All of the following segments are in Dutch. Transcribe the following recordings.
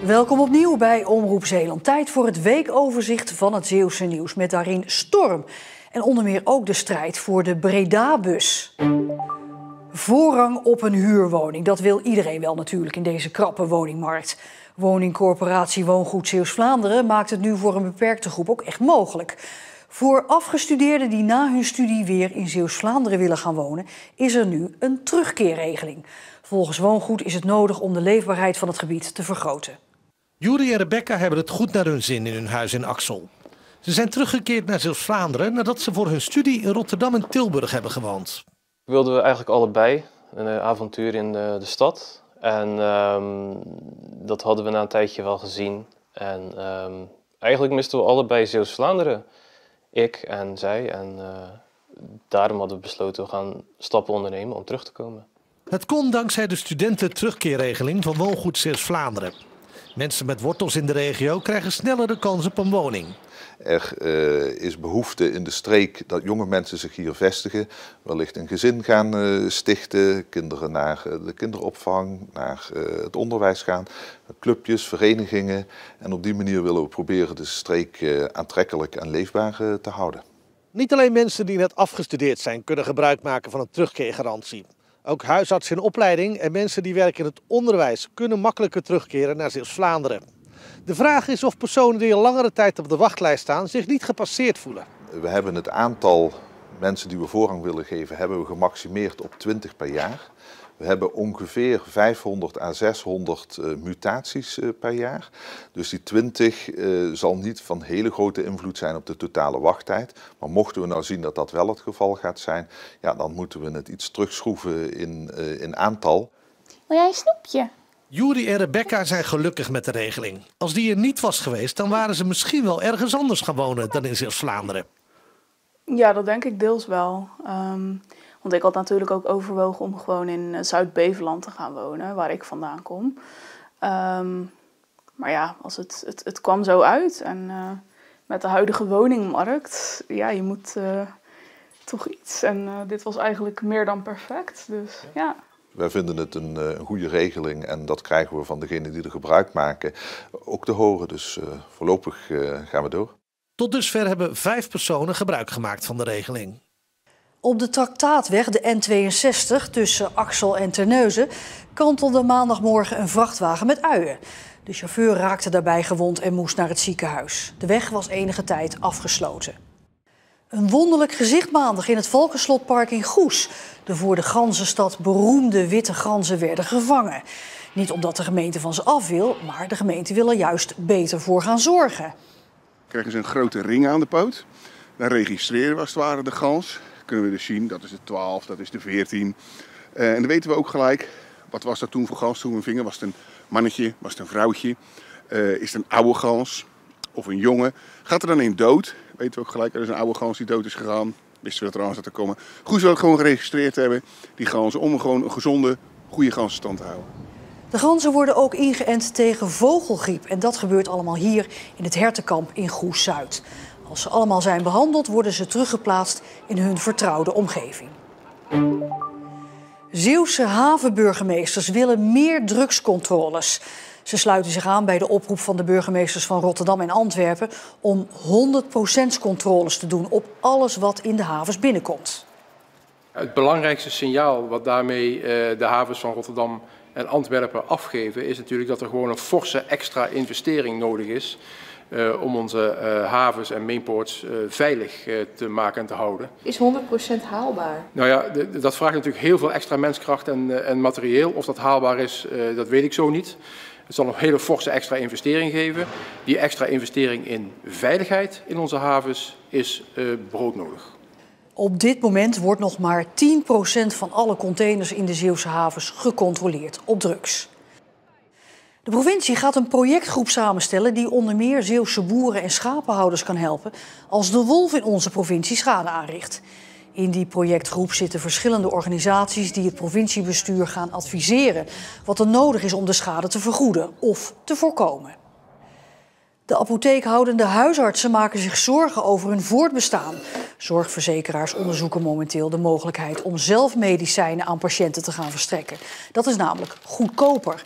Welkom opnieuw bij Omroep Zeeland. Tijd voor het weekoverzicht van het Zeeuwse nieuws. Met daarin storm en onder meer ook de strijd voor de Breda-bus. Voorrang op een huurwoning. Dat wil iedereen wel natuurlijk in deze krappe woningmarkt. Woningcorporatie Woongoed Zeeuws-Vlaanderen maakt het nu voor een beperkte groep ook echt mogelijk. Voor afgestudeerden die na hun studie weer in Zeeuws-Vlaanderen willen gaan wonen, is er nu een terugkeerregeling. Volgens Woongoed is het nodig om de leefbaarheid van het gebied te vergroten. Juri en Rebecca hebben het goed naar hun zin in hun huis in Axel. Ze zijn teruggekeerd naar Zeeuws-Vlaanderen nadat ze voor hun studie in Rotterdam en Tilburg hebben gewoond. Wilden we eigenlijk allebei een avontuur in de stad. En dat hadden we na een tijdje wel gezien. En eigenlijk misten we allebei Zeeuws-Vlaanderen. Ik en zij. En daarom hadden we besloten, we gaan stappen ondernemen om terug te komen. Het kon dankzij de studenten-terugkeerregeling van Woongoed Zeeuws-Vlaanderen. Mensen met wortels in de regio krijgen sneller de kans op een woning. Er is behoefte in de streek dat jonge mensen zich hier vestigen, wellicht een gezin gaan stichten, kinderen naar de kinderopvang, naar het onderwijs gaan, clubjes, verenigingen. En op die manier willen we proberen de streek aantrekkelijk en leefbaar te houden. Niet alleen mensen die net afgestudeerd zijn kunnen gebruik maken van een terugkeergarantie. Ook huisartsen in opleiding en mensen die werken in het onderwijs kunnen makkelijker terugkeren naar Zeeuws-Vlaanderen. De vraag is of personen die al langere tijd op de wachtlijst staan zich niet gepasseerd voelen. We hebben het aantal mensen die we voorrang willen geven, hebben we gemaximeerd op 20 per jaar. We hebben ongeveer 500 à 600 mutaties per jaar. Dus die 20 zal niet van hele grote invloed zijn op de totale wachttijd. Maar mochten we nou zien dat dat wel het geval gaat zijn, ja, dan moeten we het iets terugschroeven in aantal. Wil jij een snoepje? Juri en Rebecca zijn gelukkig met de regeling. Als die er niet was geweest, dan waren ze misschien wel ergens anders gaan wonen dan in Zeeuws-Vlaanderen. Ja, dat denk ik deels wel. Want ik had natuurlijk ook overwogen om gewoon in Zuid-Beveland te gaan wonen, waar ik vandaan kom. Maar ja, als het kwam zo uit. En met de huidige woningmarkt, ja, je moet toch iets. En dit was eigenlijk meer dan perfect, dus ja. Wij vinden het een goede regeling en dat krijgen we van degenen die er gebruik maken ook te horen. Dus voorlopig gaan we door. Tot dusver hebben 5 personen gebruik gemaakt van de regeling. Op de Traktaatweg, de N62, tussen Axel en Terneuzen, kantelde maandagmorgen een vrachtwagen met uien. De chauffeur raakte daarbij gewond en moest naar het ziekenhuis. De weg was enige tijd afgesloten. Een wonderlijk gezicht maandag in het Valkenslotpark in Goes. De voor de ganzenstad beroemde witte ganzen werden gevangen. Niet omdat de gemeente van ze af wil, maar de gemeente wil er juist beter voor gaan zorgen. Krijgen ze een grote ring aan de poot. Dan registreren we als het ware de gans. Kunnen we dus zien, dat is de 12, dat is de 14. En dan weten we ook gelijk, wat was dat toen voor gans toen we vingen? Was het een mannetje, was het een vrouwtje? Is het een oude gans of een jongen? Gaat er dan een dood? Weten we ook gelijk, er is een oude gans die dood is gegaan. Wisten we dat er aan zat te komen. Goed zo het gewoon geregistreerd hebben, die ganzen, om gewoon een gezonde, goede ganzenstand te houden. De ganzen worden ook ingeënt tegen vogelgriep. En dat gebeurt allemaal hier in het hertenkamp in Goes-Zuid. Als ze allemaal zijn behandeld, worden ze teruggeplaatst in hun vertrouwde omgeving. Zeeuwse havenburgemeesters willen meer drugscontroles. Ze sluiten zich aan bij de oproep van de burgemeesters van Rotterdam en Antwerpen om 100% controles te doen op alles wat in de havens binnenkomt. Het belangrijkste signaal wat daarmee de havens van Rotterdam en Antwerpen afgeven is natuurlijk dat er gewoon een forse extra investering nodig is om onze havens en mainports veilig te maken en te houden. Is 100% haalbaar? Nou ja, dat vraagt natuurlijk heel veel extra menskracht en materieel. Of dat haalbaar is, dat weet ik zo niet. Het zal een hele forse extra investering geven. Die extra investering in veiligheid in onze havens is broodnodig. Op dit moment wordt nog maar 10% van alle containers in de Zeeuwse havens gecontroleerd op drugs. De provincie gaat een projectgroep samenstellen die onder meer Zeeuwse boeren en schapenhouders kan helpen als de wolf in onze provincie schade aanricht. In die projectgroep zitten verschillende organisaties die het provinciebestuur gaan adviseren wat er nodig is om de schade te vergoeden of te voorkomen. De apotheekhoudende huisartsen maken zich zorgen over hun voortbestaan. Zorgverzekeraars onderzoeken momenteel de mogelijkheid om zelf medicijnen aan patiënten te gaan verstrekken. Dat is namelijk goedkoper.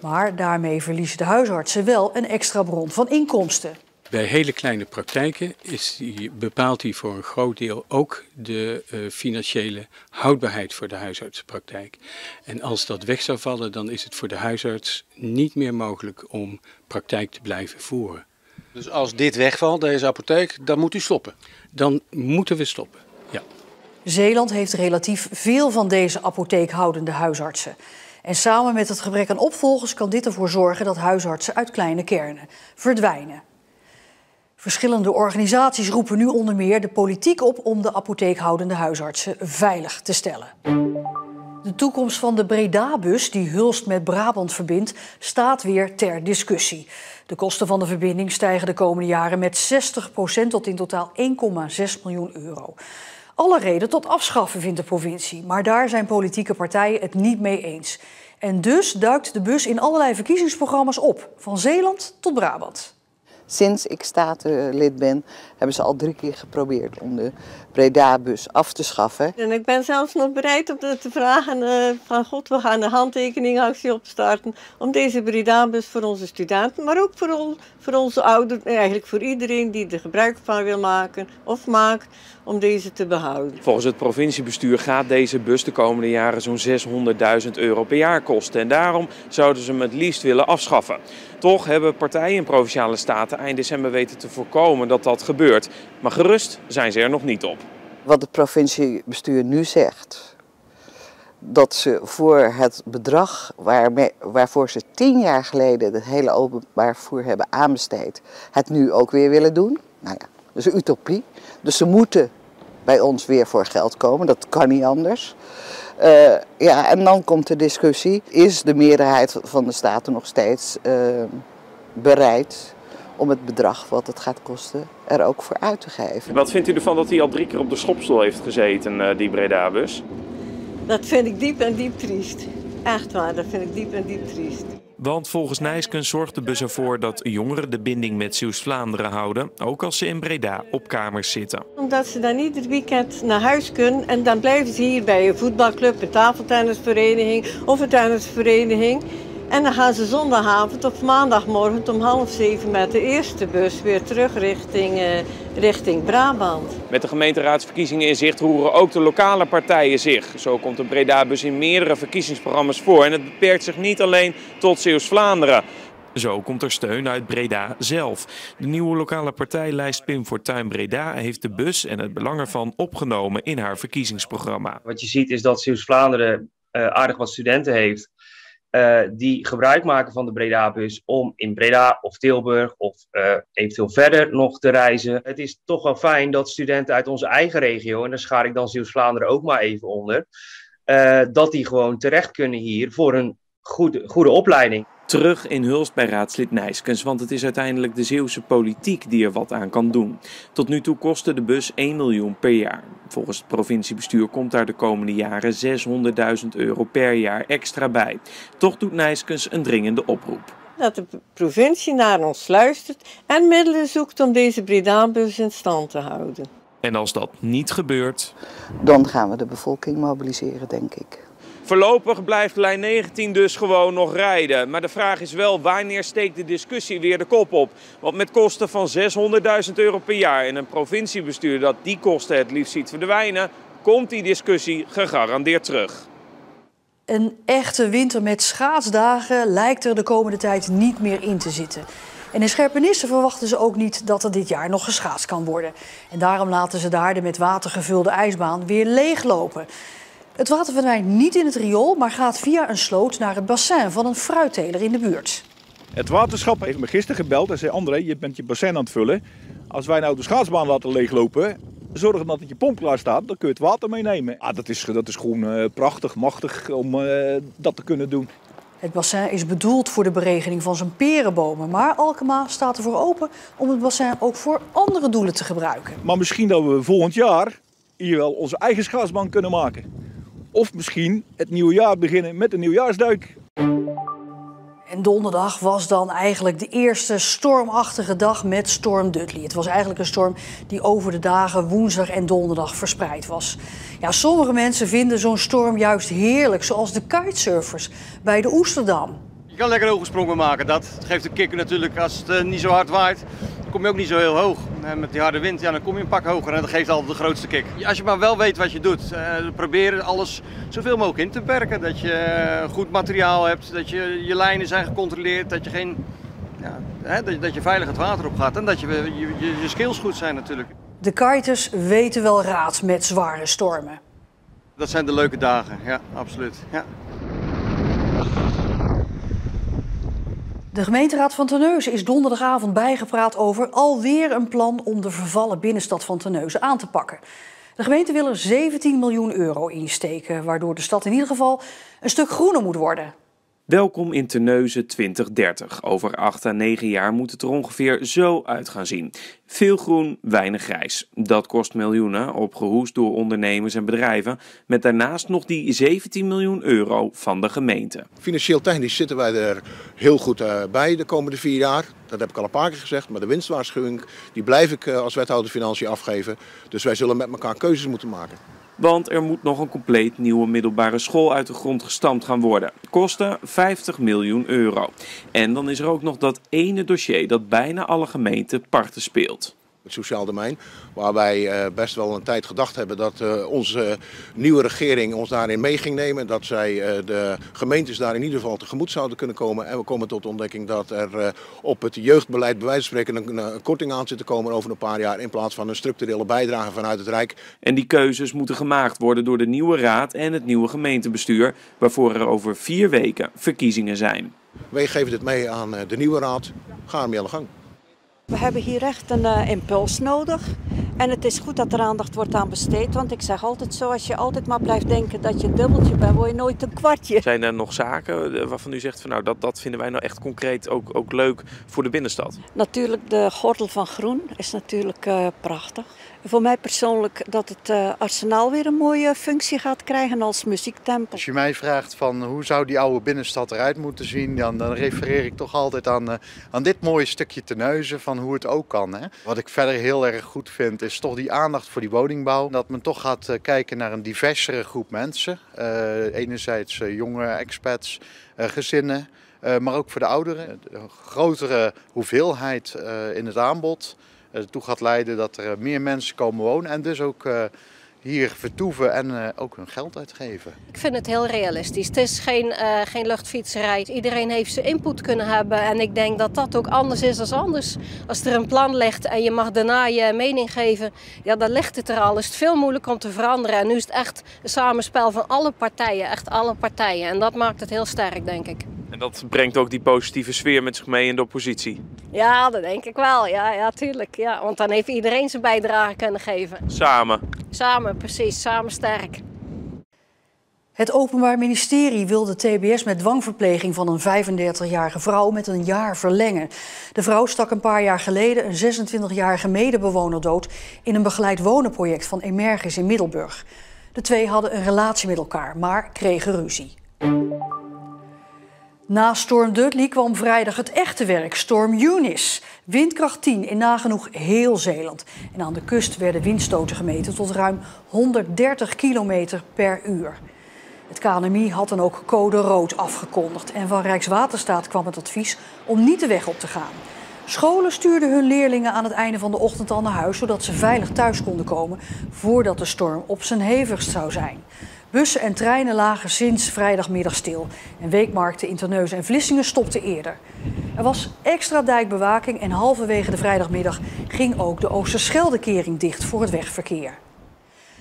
Maar daarmee verliezen de huisartsen wel een extra bron van inkomsten. Bij hele kleine praktijken bepaalt hij voor een groot deel ook de financiële houdbaarheid voor de huisartsenpraktijk. En als dat weg zou vallen, dan is het voor de huisarts niet meer mogelijk om praktijk te blijven voeren. Dus als dit wegvalt, deze apotheek, dan moet u stoppen? Dan moeten we stoppen, ja. Zeeland heeft relatief veel van deze apotheekhoudende huisartsen. En samen met het gebrek aan opvolgers kan dit ervoor zorgen dat huisartsen uit kleine kernen verdwijnen. Verschillende organisaties roepen nu onder meer de politiek op om de apotheekhoudende huisartsen veilig te stellen. De toekomst van de Breda-bus, die Hulst met Brabant verbindt, staat weer ter discussie. De kosten van de verbinding stijgen de komende jaren met 60% tot in totaal 1,6 miljoen euro. Alle reden tot afschaffen, vindt de provincie, maar daar zijn politieke partijen het niet mee eens. En dus duikt de bus in allerlei verkiezingsprogramma's op, van Zeeland tot Brabant. Sinds ik statenlid ben, hebben ze al 3 keer geprobeerd om de Breda-bus af te schaffen. En ik ben zelfs nog bereid om te vragen van God, we gaan een handtekeningactie opstarten om deze Breda-bus voor onze studenten, maar ook voor onze ouderen, eigenlijk voor iedereen die er gebruik van wil maken of maakt, om deze te behouden. Volgens het provinciebestuur gaat deze bus de komende jaren zo'n 600.000 euro per jaar kosten. En daarom zouden ze hem het liefst willen afschaffen. Toch hebben partijen in Provinciale Staten eind december weten te voorkomen dat dat gebeurt. Maar gerust zijn ze er nog niet op. Wat het provinciebestuur nu zegt, dat ze voor het bedrag waarvoor ze 10 jaar geleden het hele openbaar vervoer hebben aanbesteed, het nu ook weer willen doen. Nou ja, dat is een utopie. Dus ze moeten bij ons weer voor geld komen, dat kan niet anders. En dan komt de discussie, is de meerderheid van de Staten nog steeds bereid om het bedrag wat het gaat kosten er ook voor uit te geven. Wat vindt u ervan dat hij al 3 keer op de schopstoel heeft gezeten, die Breda-bus? Dat vind ik diep en diep triest. Echt waar, dat vind ik diep en diep triest. Want volgens Nijskens zorgt de bus ervoor dat jongeren de binding met Zeeuws-Vlaanderen houden, ook als ze in Breda op kamers zitten. Omdat ze dan ieder weekend naar huis kunnen en dan blijven ze hier bij een voetbalclub, een tafeltennisvereniging of een tennisvereniging. En dan gaan ze zondagavond of maandagmorgen om 6:30 met de eerste bus weer terug richting Brabant. Met de gemeenteraadsverkiezingen in zicht roeren ook de lokale partijen zich. Zo komt de Breda-bus in meerdere verkiezingsprogramma's voor. En het beperkt zich niet alleen tot Zeeuws-Vlaanderen. Zo komt er steun uit Breda zelf. De nieuwe lokale partijlijst Pim Fortuyn Breda heeft de bus en het belang ervan opgenomen in haar verkiezingsprogramma. Wat je ziet is dat Zeeuws-Vlaanderen aardig wat studenten heeft die gebruik maken van de Breda-bus om in Breda of Tilburg of eventueel verder nog te reizen. Het is toch wel fijn dat studenten uit onze eigen regio, en daar schaar ik dan Zeeuws-Vlaanderen ook maar even onder, dat die gewoon terecht kunnen hier voor een goede opleiding. Terug in Hulst bij raadslid Nijskens, want het is uiteindelijk de Zeeuwse politiek die er wat aan kan doen. Tot nu toe kostte de bus 1 miljoen per jaar. Volgens het provinciebestuur komt daar de komende jaren 600.000 euro per jaar extra bij. Toch doet Nijskens een dringende oproep. Dat de provincie naar ons luistert en middelen zoekt om deze Breda-bus in stand te houden. En als dat niet gebeurt, dan gaan we de bevolking mobiliseren, denk ik. Voorlopig blijft lijn 19 dus gewoon nog rijden. Maar de vraag is wel, wanneer steekt de discussie weer de kop op? Want met kosten van 600.000 euro per jaar en een provinciebestuur dat die kosten het liefst ziet verdwijnen, komt die discussie gegarandeerd terug. Een echte winter met schaatsdagen lijkt er de komende tijd niet meer in te zitten. En in Scherpenisse verwachten ze ook niet dat er dit jaar nog geschaatst kan worden. En daarom laten ze daar de met water gevulde ijsbaan weer leeglopen. Het water verdwijnt niet in het riool, maar gaat via een sloot naar het bassin van een fruitteler in de buurt. Het waterschap heeft me gisteren gebeld en zei: André, je bent je bassin aan het vullen. Als wij nou de schaatsbaan laten leeglopen, zorgen dat je pomp klaar staat, dan kun je het water meenemen. Dat is gewoon prachtig, machtig om dat te kunnen doen. Het bassin is bedoeld voor de beregening van zijn perenbomen, maar Alkema staat ervoor open om het bassin ook voor andere doelen te gebruiken. Maar misschien dat we volgend jaar hier wel onze eigen schaatsbaan kunnen maken. Of misschien het nieuwe jaar beginnen met een nieuwjaarsduik. En donderdag was dan eigenlijk de eerste stormachtige dag met storm Dudley. Het was eigenlijk een storm die over de dagen woensdag en donderdag verspreid was. Ja, sommige mensen vinden zo'n storm juist heerlijk, zoals de kitesurfers bij de Oesterdam. Je kan lekker hoge sprongen maken. Dat geeft de kikker natuurlijk. Als het niet zo hard waait, dan kom je ook niet zo heel hoog. En met die harde wind, ja, dan kom je een pak hoger en dat geeft altijd de grootste kick. Als je maar wel weet wat je doet, probeer alles zoveel mogelijk in te perken. Dat je goed materiaal hebt, dat je lijnen zijn gecontroleerd, dat je geen... Ja, dat je veilig het water op gaat en dat je skills goed zijn natuurlijk. De kiters weten wel raad met zware stormen. Dat zijn de leuke dagen, ja, absoluut. Ja. De gemeenteraad van Terneuzen is donderdagavond bijgepraat over alweer een plan om de vervallen binnenstad van Terneuzen aan te pakken. De gemeente wil er 17 miljoen euro insteken, waardoor de stad in ieder geval een stuk groener moet worden. Welkom in Terneuzen 2030. Over 8 à 9 jaar moet het er ongeveer zo uit gaan zien. Veel groen, weinig grijs. Dat kost miljoenen, opgehoest door ondernemers en bedrijven. Met daarnaast nog die 17 miljoen euro van de gemeente. Financieel technisch zitten wij er heel goed bij de komende 4 jaar. Dat heb ik al een paar keer gezegd, maar de winstwaarschuwing die blijf ik als wethouder financiën afgeven. Dus wij zullen met elkaar keuzes moeten maken. Want er moet nog een compleet nieuwe middelbare school uit de grond gestampt gaan worden. Kosten 50 miljoen euro. En dan is er ook nog dat ene dossier dat bijna alle gemeenten parten speelt. Het sociaal domein, waar wij best wel een tijd gedacht hebben dat onze nieuwe regering ons daarin mee ging nemen. Dat zij de gemeentes daar in ieder geval tegemoet zouden kunnen komen. En we komen tot de ontdekking dat er op het jeugdbeleid bij wijze van spreken een korting aan zit te komen over een paar jaar. In plaats van een structurele bijdrage vanuit het Rijk. En die keuzes moeten gemaakt worden door de nieuwe raad en het nieuwe gemeentebestuur. Waarvoor er over 4 weken verkiezingen zijn. Wij geven dit mee aan de nieuwe raad. Ga ermee aan de gang. We hebben hier echt een impuls nodig. En het is goed dat er aandacht wordt aan besteed. Want ik zeg altijd zo, als je altijd maar blijft denken dat je een dubbeltje bent, word je nooit een kwartje. Zijn er nog zaken waarvan u zegt van nou dat vinden wij nou echt concreet ook leuk voor de binnenstad? Natuurlijk de gordel van groen is natuurlijk prachtig. Voor mij persoonlijk dat het arsenaal weer een mooie functie gaat krijgen als muziektempel. Als je mij vraagt van hoe zou die oude binnenstad eruit moeten zien, dan refereer ik toch altijd aan dit mooie stukje Terneuzen van hoe het ook kan. Hè? Wat ik verder heel erg goed vind is toch die aandacht voor die woningbouw. Dat men toch gaat kijken naar een diversere groep mensen. Enerzijds jonge expats, gezinnen, maar ook voor de ouderen. Een grotere hoeveelheid in het aanbod. Ertoe gaat leiden dat er meer mensen komen wonen en dus ook hier vertoeven en ook hun geld uitgeven. Ik vind het heel realistisch. Het is geen luchtfietserij. Iedereen heeft zijn input kunnen hebben en ik denk dat dat ook anders is dan anders. Als er een plan ligt en je mag daarna je mening geven, ja, dan ligt het er al. Is het veel moeilijker om te veranderen. En nu is het echt een samenspel van alle partijen, echt alle partijen. En dat maakt het heel sterk, denk ik. En dat brengt ook die positieve sfeer met zich mee in de oppositie? Ja, dat denk ik wel. Ja, tuurlijk. Ja, want dan heeft iedereen zijn bijdrage kunnen geven. Samen. Samen, precies. Samen sterk. Het Openbaar Ministerie wil de TBS met dwangverpleging van een 35-jarige vrouw met een jaar verlengen. De vrouw stak een paar jaar geleden een 26-jarige medebewoner dood in een begeleid wonenproject van Emergis in Middelburg. De twee hadden een relatie met elkaar, maar kregen ruzie. Na storm Dudley kwam vrijdag het echte werk, storm Eunice. Windkracht 10 in nagenoeg heel Zeeland. En aan de kust werden windstoten gemeten tot ruim 130 km per uur. Het KNMI had dan ook code rood afgekondigd. En van Rijkswaterstaat kwam het advies om niet de weg op te gaan. Scholen stuurden hun leerlingen aan het einde van de ochtend al naar huis, zodat ze veilig thuis konden komen voordat de storm op zijn hevigst zou zijn. Bussen en treinen lagen sinds vrijdagmiddag stil. En weekmarkten in Terneuzen en Vlissingen stopten eerder. Er was extra dijkbewaking en halverwege de vrijdagmiddag ging ook de Oosterscheldekering dicht voor het wegverkeer.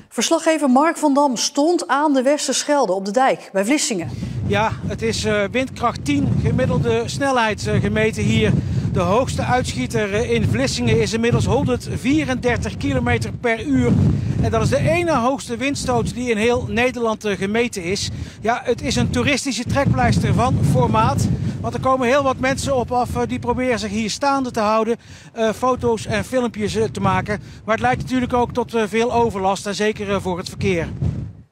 Verslaggever Mark van Dam stond aan de Westerschelde op de dijk bij Vlissingen. Ja, het is windkracht 10 gemiddelde snelheid gemeten hier. De hoogste uitschieter in Vlissingen is inmiddels 134 km per uur. En dat is de ene hoogste windstoot die in heel Nederland gemeten is. Ja, het is een toeristische trekpleister van formaat. Want er komen heel wat mensen op af die proberen zich hier staande te houden. Foto's en filmpjes te maken. Maar het leidt natuurlijk ook tot veel overlast en zeker voor het verkeer.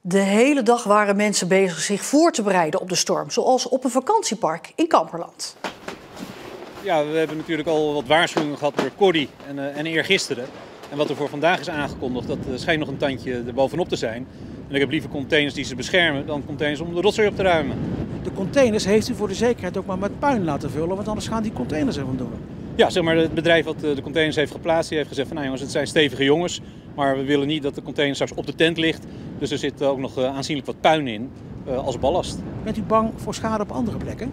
De hele dag waren mensen bezig zich voor te bereiden op de storm. Zoals op een vakantiepark in Kamperland. Ja, we hebben natuurlijk al wat waarschuwingen gehad door Corrie en eergisteren. En wat er voor vandaag is aangekondigd, dat schijnt nog een tandje erbovenop te zijn. En ik heb liever containers die ze beschermen dan containers om de rotzooi op te ruimen. de containers heeft u voor de zekerheid ook maar met puin laten vullen, want anders gaan die containers er vandoor. Ja, zeg maar, het bedrijf wat de containers heeft geplaatst, die heeft gezegd van nou jongens, het zijn stevige jongens, maar we willen niet dat de container straks op de tent ligt. Dus er zit ook nog aanzienlijk wat puin in als ballast. Bent u bang voor schade op andere plekken?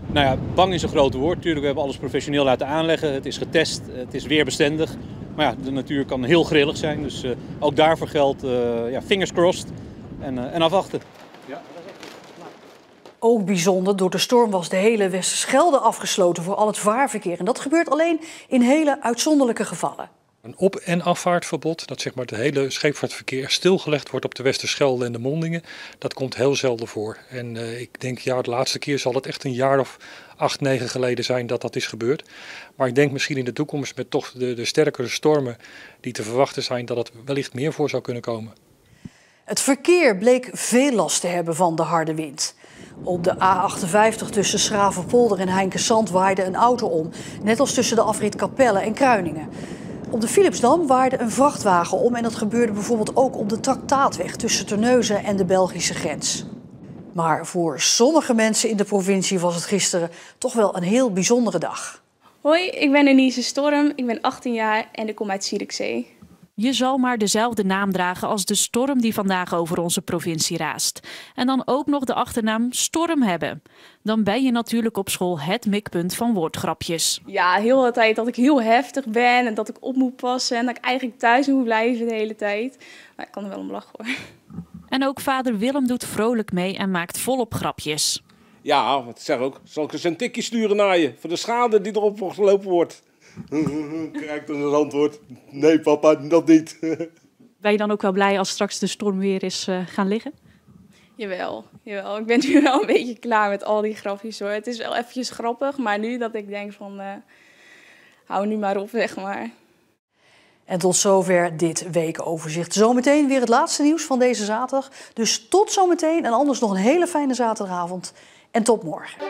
Nou ja, bang is een groot woord. Tuurlijk, we hebben alles professioneel laten aanleggen. Het is getest, het is weerbestendig. Maar ja, de natuur kan heel grillig zijn. Dus ook daarvoor geldt fingers crossed en afwachten. Ja. Ook bijzonder, door de storm was de hele Westerschelde afgesloten voor al het vaarverkeer. En dat gebeurt alleen in hele uitzonderlijke gevallen. Een op- en afvaartverbod, dat zeg maar het hele scheepvaartverkeer stilgelegd wordt op de Westerschelde en de mondingen, dat komt heel zelden voor. En ik denk, ja, de laatste keer zal het echt een jaar of 8, 9 geleden zijn dat dat is gebeurd. Maar ik denk misschien in de toekomst met toch de sterkere stormen die te verwachten zijn, dat het wellicht meer voor zou kunnen komen. Het verkeer bleek veel last te hebben van de harde wind. Op de A58 tussen Schravenpolder en Heinkensand waaide een auto om, net als tussen de afrit Capelle en Kruiningen. Op de Philipsdam waaide een vrachtwagen om en dat gebeurde bijvoorbeeld ook op de Traktaatweg tussen Terneuzen en de Belgische grens. Maar voor sommige mensen in de provincie was het gisteren toch wel een heel bijzondere dag. Hoi, ik ben Denise Storm, ik ben 18 jaar en ik kom uit Zierikzee. Je zal maar dezelfde naam dragen als de storm die vandaag over onze provincie raast. En dan ook nog de achternaam Storm hebben. Dan ben je natuurlijk op school het mikpunt van woordgrapjes. Ja, heel de tijd dat ik heel heftig ben en dat ik op moet passen en dat ik eigenlijk thuis moet blijven de hele tijd. Maar ik kan er wel om lachen hoor. En ook vader Willem doet vrolijk mee en maakt volop grapjes. Ja, wat ik zeg ook, zal ik eens een tikje sturen naar je voor de schade die erop gelopen wordt. Krijg dan het antwoord, nee papa, dat niet. Ben je dan ook wel blij als straks de storm weer is gaan liggen? Jawel. Ik ben nu wel een beetje klaar met al die grapjes hoor. Het is wel eventjes grappig, maar nu dat ik denk van, hou nu maar op zeg maar. En tot zover dit weekoverzicht. Zometeen weer het laatste nieuws van deze zaterdag. Dus tot zometeen en anders nog een hele fijne zaterdagavond en tot morgen.